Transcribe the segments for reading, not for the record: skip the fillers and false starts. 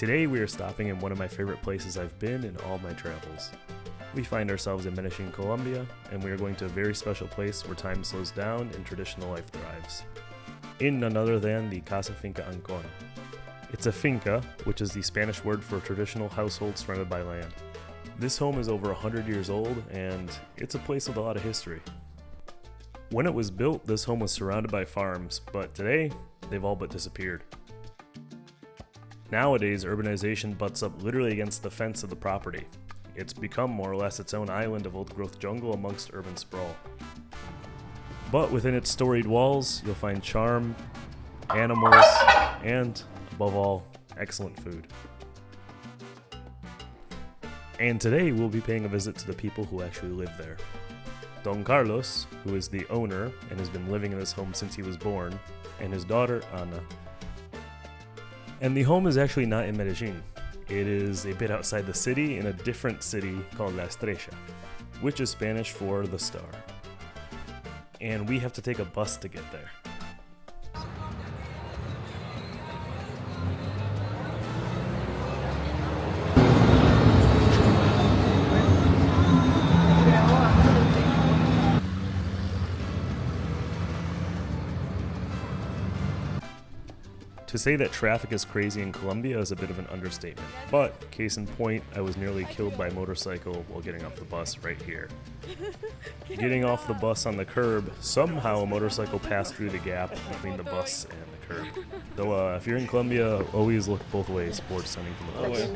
Today we are stopping in one of my favorite places I've been in all my travels. We find ourselves in Medellín, Colombia, and we are going to a very special place where time slows down and traditional life thrives. In none other than the Casa Finca Ancon. It's a finca, which is the Spanish word for traditional household surrounded by land. This home is over 100 years old, and it's a place with a lot of history. When it was built, this home was surrounded by farms, but today, they've all but disappeared. Nowadays, urbanization butts up literally against the fence of the property. It's become more or less its own island of old-growth jungle amongst urban sprawl. But within its storied walls, you'll find charm, animals, and, above all, excellent food. And today, we'll be paying a visit to the people who actually live there. Don Carlos, who is the owner and has been living in this home since he was born, and his daughter, Ana. And the home is actually not in Medellín. It is a bit outside the city in a different city called La Estrella, which is Spanish for the star. And we have to take a bus to get there. To say that traffic is crazy in Colombia is a bit of an understatement, but case in point, I was nearly killed by a motorcycle while getting off the bus right here. Getting off the bus on the curb, somehow a motorcycle passed through the gap between the bus and the curb. Though if you're in Colombia, always look both ways before descending from the bus.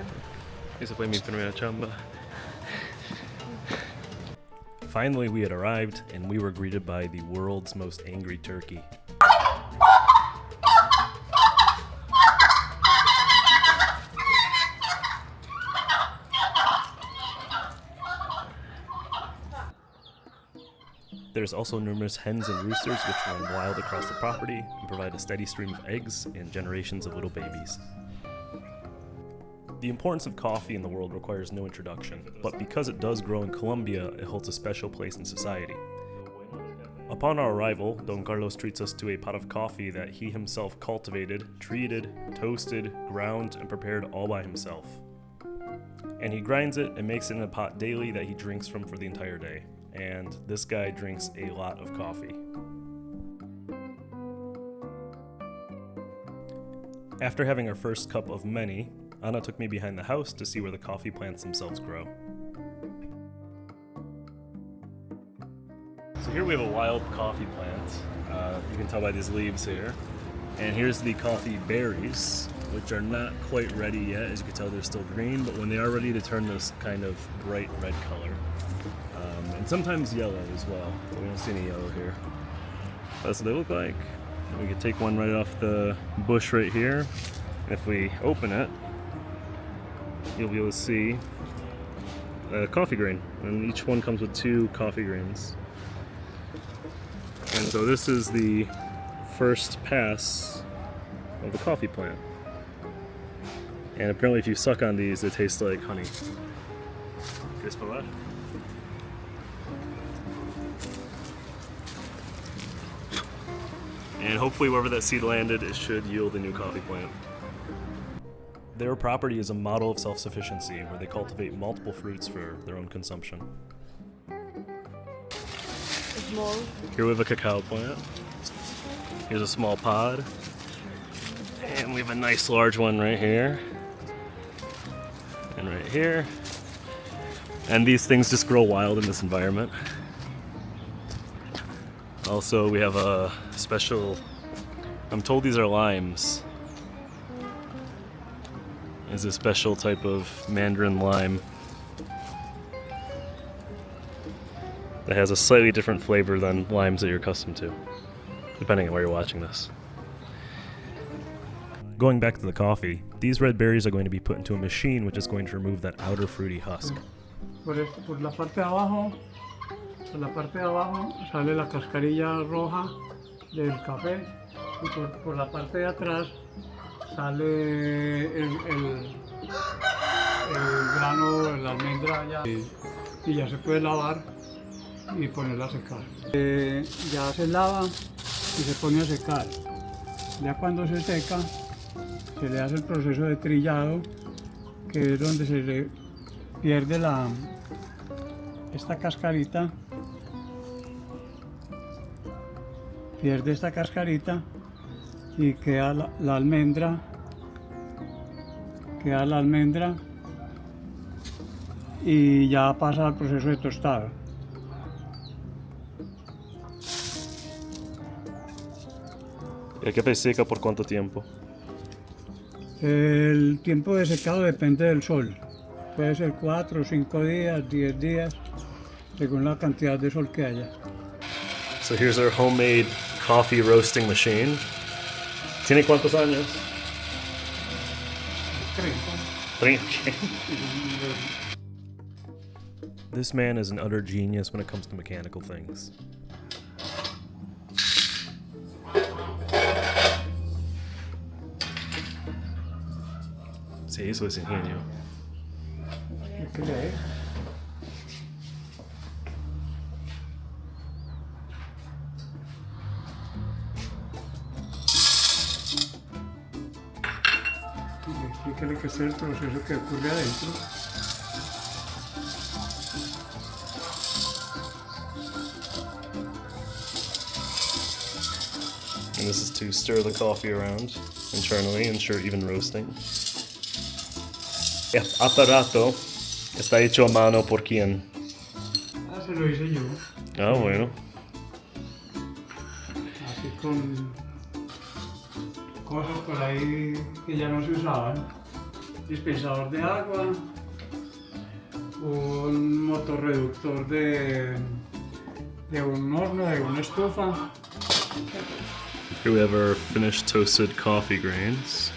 Esa fue mi primera chamba. Finally, we had arrived, and we were greeted by the world's most angry turkey. There's also numerous hens and roosters which run wild across the property and provide a steady stream of eggs and generations of little babies. The importance of coffee in the world requires no introduction, but because it does grow in Colombia, it holds a special place in society. Upon our arrival, Don Carlos treats us to a pot of coffee that he himself cultivated, treated, toasted, ground, and prepared all by himself. And he grinds it and makes it in a pot daily that he drinks from for the entire day. And this guy drinks a lot of coffee. After having our first cup of many, Ana took me behind the house to see where the coffee plants themselves grow. So here we have a wild coffee plant. You can tell by these leaves here. And here's the coffee berries, which are not quite ready yet. As you can tell, they're still green, but when they are ready to turn this kind of bright red color. And sometimes yellow as well, but we don't see any yellow here. That's what they look like. And we could take one right off the bush right here. And if we open it, you'll be able to see a coffee grain. And each one comes with 2 coffee grains. And so this is the first pass of the coffee plant. And apparently if you suck on these, they taste like honey. ¿Quieres probar? And hopefully wherever that seed landed, it should yield a new coffee plant. Their property is a model of self-sufficiency where they cultivate multiple fruits for their own consumption. Small. Here we have a cacao plant. Here's a small pod. And we have a nice large one right here. And right here. And these things just grow wild in this environment. Also, we have a special, I'm told these are limes. It's a special type of mandarin lime that has a slightly different flavor than limes that you're accustomed to, depending on where you're watching this. Going back to the coffee, these red berries are going to be put into a machine which is going to remove that outer fruity husk. Por la parte de abajo, sale la cascarilla roja del café y por la parte de atrás sale el grano, la almendra ya, y ya se puede lavar y ponerla a secar. Ya se lava y se pone a secar. Ya cuando se seca, se le hace el proceso de trillado, que es donde se le pierde esta cascarita, y queda la almendra, y ya pasa al proceso de tostado. ¿El café seca por cuánto tiempo? El tiempo de secado depende del sol. Puede ser 4 o 5 días, 10 días, según la cantidad de sol que haya. So here's our homemade coffee roasting machine. ¿Tiene cuántos años? 30. This man is an utter genius when it comes to mechanical things. Sí, eso es ingenio. ¿Qué lees? Explícale qué es el proceso que ocurre adentro. And this is to stir the coffee around internally, ensure even roasting. El aparato está hecho a mano por quién? Se lo hice yo. Ah, bueno. Así con cosas por ahí que ya no se usaban. Dispensador de agua, un motorreductor de un horno, de una estufa. Here we have our finished toasted coffee grains.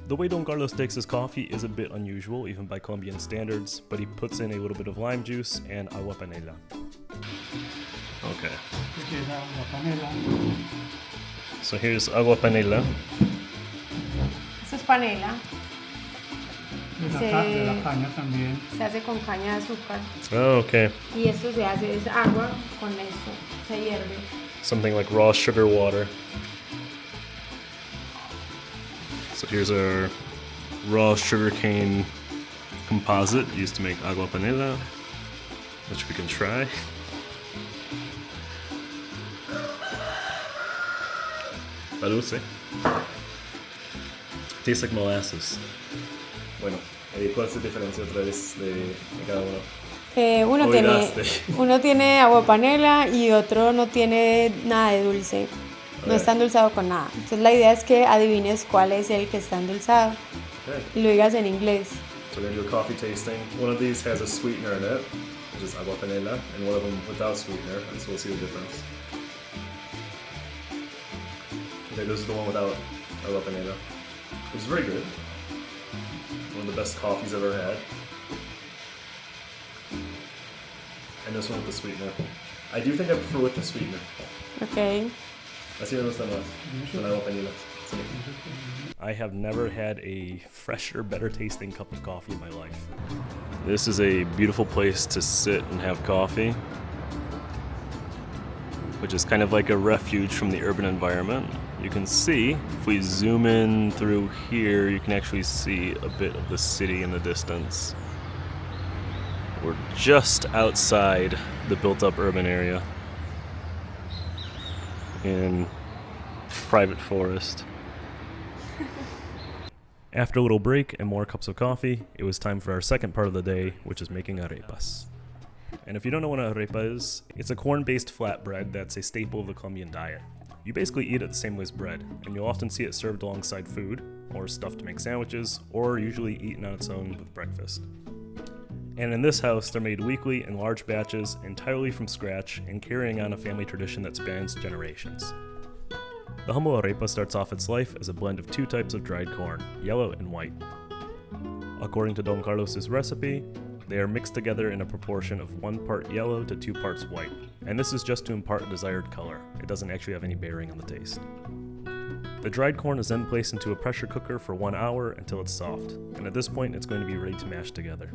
The way Don Carlos takes his coffee is a bit unusual, even by Colombian standards, but he puts in a little bit of lime juice and agua panela. Okay. So here's agua panela. Eso es panela. De la caña también. Se hace con caña de azúcar. Oh, okay. Y esto se hace, es agua con esto, se hierve. Something like raw sugar water. So here's our raw sugarcane composite used to make agua panela, which we can try. Está dulce. Tastes like molasses. Bueno, ¿cuál es la diferencia otra vez de cada uno? Uno tiene agua panela y otro no tiene nada de dulce. No está endulzado con nada. Entonces la idea es que adivines cuál es el que está endulzado. Okay. Y lo digas en inglés. So we're gonna do a coffee tasting. One of these has a sweetener in it, which is agua panela, and one of them without sweetener, and so we'll see the difference. Okay, this is the one without agua panela. It was very good. One of the best coffees I've ever had. And this one with the sweetener. I do think I prefer with the sweetener. Okay. Así me gusta más, con agua panela. Sí. I have never had a fresher, better tasting cup of coffee in my life. This is a beautiful place to sit and have coffee, which is kind of like a refuge from the urban environment. You can see, if we zoom in through here, you can actually see a bit of the city in the distance. We're just outside the built-up urban area in private forest. After a little break and more cups of coffee, it was time for our second part of the day, which is making arepas. And if you don't know what an arepa is, it's a corn-based flatbread that's a staple of the Colombian diet. You basically eat it the same way as bread, and you'll often see it served alongside food, or stuffed to make sandwiches, or usually eaten on its own with breakfast. And in this house, they're made weekly in large batches, entirely from scratch, and carrying on a family tradition that spans generations. The humble arepa starts off its life as a blend of two types of dried corn, yellow and white. According to Don Carlos's recipe, they are mixed together in a proportion of 1 part yellow to 2 parts white, and this is just to impart a desired color. It doesn't actually have any bearing on the taste. The dried corn is then placed into a pressure cooker for 1 hour until it's soft, and at this point it's going to be ready to mash together.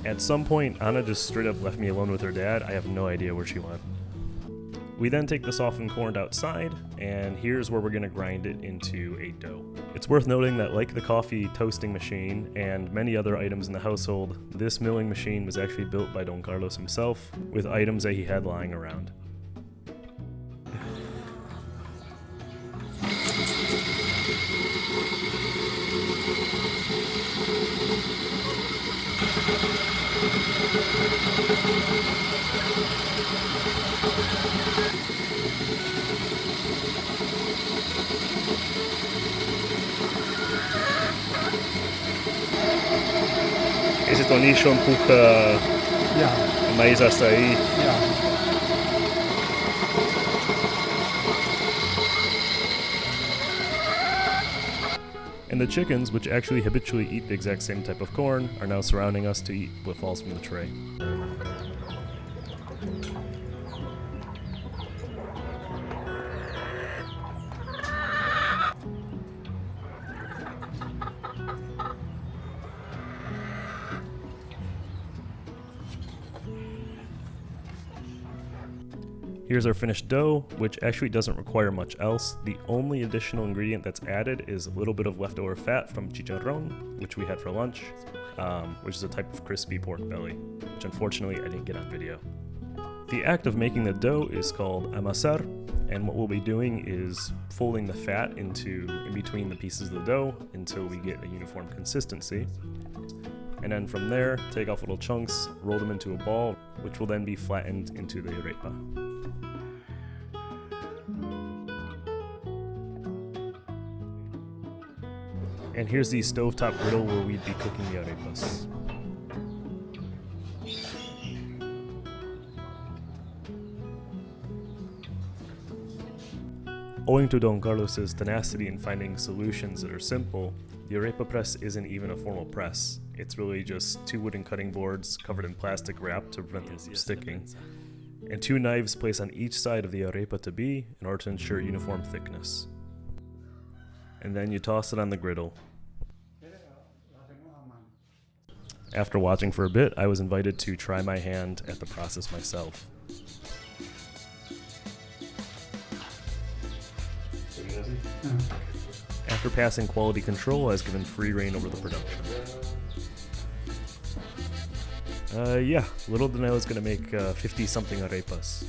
At some point, Anna just straight up left me alone with her dad. I have no idea where she went. We then take the softened corn outside, and here's where we're going to grind it into a dough. It's worth noting that like the coffee toasting machine and many other items in the household, this milling machine was actually built by Don Carlos himself with items that he had lying around. Ese tornillo empuja el maíz hasta ahí. And the chickens, which actually habitually eat the exact same type of corn, are now surrounding us to eat what falls from the tray. Here's our finished dough, which actually doesn't require much else. The only additional ingredient that's added is a little bit of leftover fat from chicharrón, which we had for lunch, which is a type of crispy pork belly, which unfortunately I didn't get on video. The act of making the dough is called amasar, and what we'll be doing is folding the fat in between the pieces of the dough until we get a uniform consistency. And then from there, take off little chunks, roll them into a ball, which will then be flattened into the arepa. And here's the stovetop griddle where we'd be cooking the arepas. Owing to Don Carlos's tenacity in finding solutions that are simple, the arepa press isn't even a formal press. It's really just 2 wooden cutting boards covered in plastic wrap to prevent them from sticking, and 2 knives placed on each side of the arepa to be in order to ensure uniform thickness. And then you toss it on the griddle. After watching for a bit, I was invited to try my hand at the process myself. After passing quality control, I was given free reign over the production. Yeah, little did I know I was going to make 50-something arepas.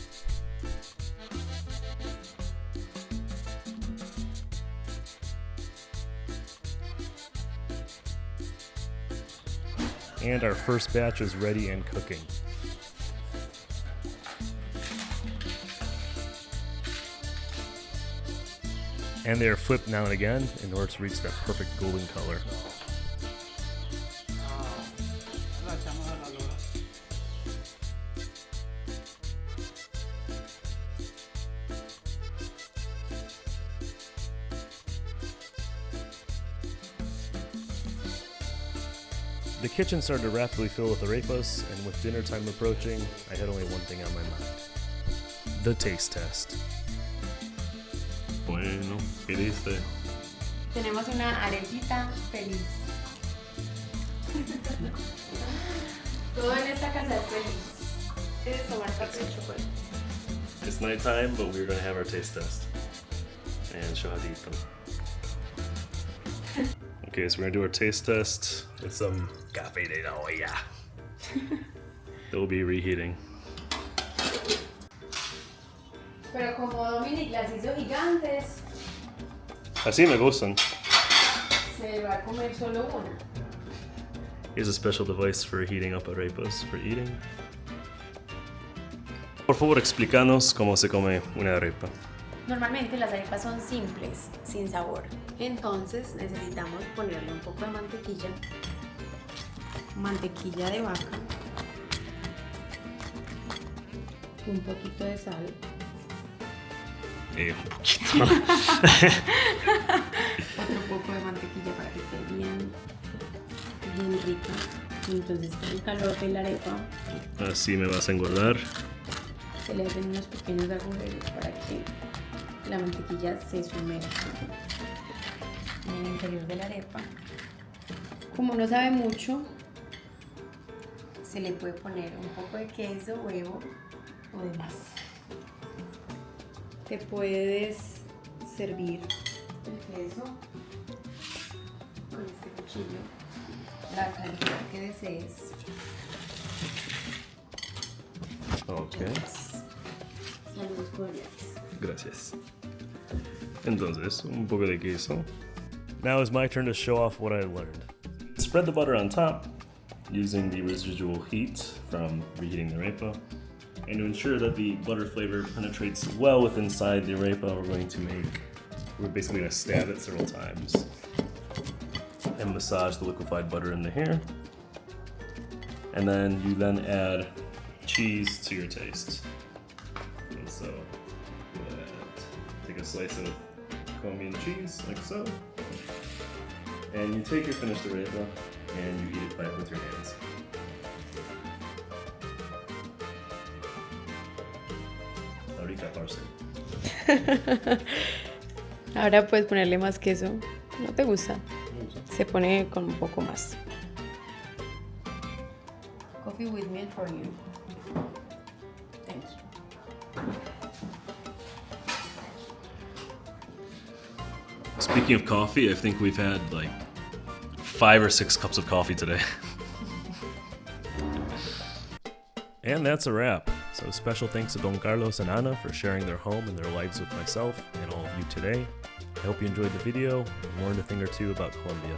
And our first batch is ready and cooking. And they are flipped now and again in order to reach that perfect golden color. The kitchen started to rapidly fill with arepas, and with dinner time approaching, I had only one thing on my mind. The taste test. Bueno, ¿qué dice? Tenemos una arepita feliz. Todo en esta casa es feliz. ¿Quieres tomar parte de chocolate? It's nighttime, but we're gonna have our taste test and show how to eat them. Okay, so we're gonna do our taste test with some café de la olla that will be reheating. Pero como Dominic las hizo gigantes, Así me gustan. se va a comer solo una. Here's a special device for heating up arepas for eating. Por favor, explícanos cómo se come una arepa. Normalmente las arepas son simples, sin sabor. Entonces necesitamos ponerle un poco de mantequilla de vaca, un poquito de sal, Un poquito. otro poco de mantequilla para que esté bien rica. Entonces con el calor de la arepa Así me vas a engordar. se le hacen unos pequeños agujeros para que la mantequilla se sumerja en el interior de la arepa. Como no sabe mucho, se le puede poner un poco de queso, huevo o demás. te puedes servir el queso con este cuchillo, la cantidad que desees. Okay. Saludos cordiales. Gracias. Entonces, un poco de queso. Now it's my turn to show off what I learned. Spread the butter on top using the residual heat from reheating the arepa. And to ensure that the butter flavor penetrates well within inside the arepa, we're basically gonna stab it several times and massage the liquefied butter into here. And then you add cheese to your taste. And so take a slice of Colombian cheese, like so. And you take your finished arepa and you eat it with your hands. Ahorita, parce. Ahora puedes ponerle más queso. ¿No te gusta? Se pone con un poco más. Coffee with milk for you. Thank you. Speaking of coffee, I think we've had like 5 or 6 cups of coffee today. And that's a wrap. So special thanks to Don Carlos and Ana for sharing their home and their lives with myself and all of you today. I hope you enjoyed the video and learned a thing or two about Colombia.